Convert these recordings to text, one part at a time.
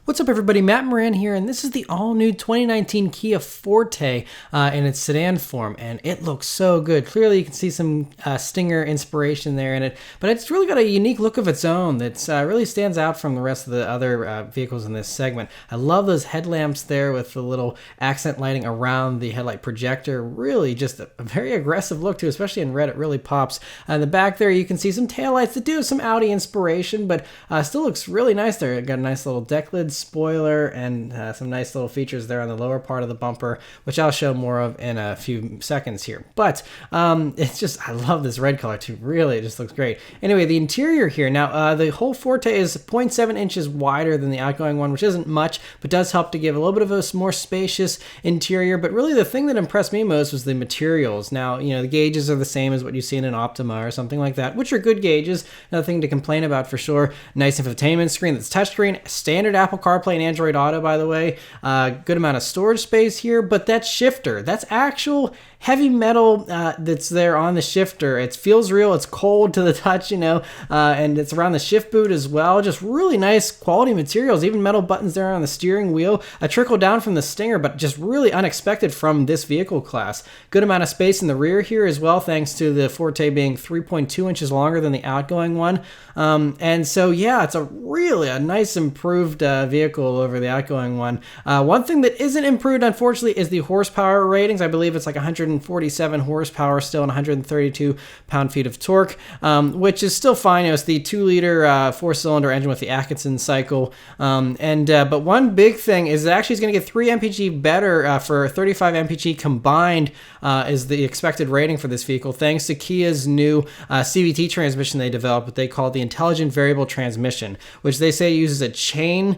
What's up, everybody? Matt Maran here, and this is the all-new 2019 Kia Forte in its sedan form, and it looks so good. Clearly, you can see some Stinger inspiration there in it, but it's really got a unique look of its own that really stands out from the rest of the other vehicles in this segment. I love those headlamps there with the little accent lighting around the headlight projector. Really just a very aggressive look, too, especially in red. It really pops. In the back there, you can see some taillights that do have some Audi inspiration, but still looks really nice there. It got a nice little deck lid, spoiler, and some nice little features there on the lower part of the bumper, which I'll show more of in a few seconds here. But it's just, I love this red color too. Really, it just looks great. Anyway, the interior here. Now, the whole Forte is 0.7 inches wider than the outgoing one, which isn't much, but does help to give a little bit of a more spacious interior. But really, the thing that impressed me most was the materials. Now, you know, the gauges are the same as what you see in an Optima or something like that, which are good gauges. Nothing to complain about for sure. Nice infotainment screen that's touchscreen, standard Apple CarPlay and Android Auto, by the way. Good amount of storage space here, but that shifter, that's actual heavy metal that's there on the shifter. It feels real. It's cold to the touch, you know, and it's around the shift boot as well. Just really nice quality materials, even metal buttons there on the steering wheel. A trickle down from the Stinger, but just really unexpected from this vehicle class. Good amount of space in the rear here as well, thanks to the Forte being 3.2 inches longer than the outgoing one. And so, yeah, it's really a nice improved vehicle over the outgoing one. One thing that isn't improved, unfortunately, is the horsepower ratings. I believe it's like 147 horsepower still and 132 pound-feet of torque, which is still fine. It's the 2-liter four-cylinder engine with the Atkinson cycle. But one big thing is it actually is going to get 3 mpg better for 35 mpg combined is the expected rating for this vehicle, thanks to Kia's new CVT transmission they developed, what they call the Intelligent Variable Transmission, which they say uses a chain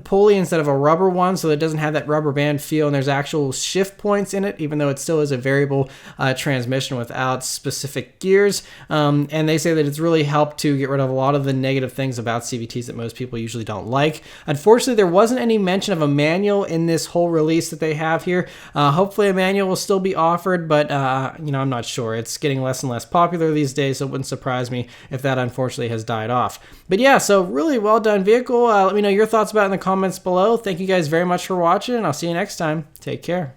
pulley instead of a rubber one, so it doesn't have that rubber band feel, and there's actual shift points in it, even though it still is a variable transmission without specific gears. And they say that it's really helped to get rid of a lot of the negative things about CVTs that most people usually don't like. Unfortunately, there wasn't any mention of a manual in this whole release that they have here. Hopefully a manual will still be offered, but you know, I'm not sure. It's getting less and less popular these days, so it wouldn't surprise me if that unfortunately has died off. But yeah, so really well done vehicle. Let me know your thoughts about it in the comments below. Thank you guys very much for watching, and I'll see you next time. Take care.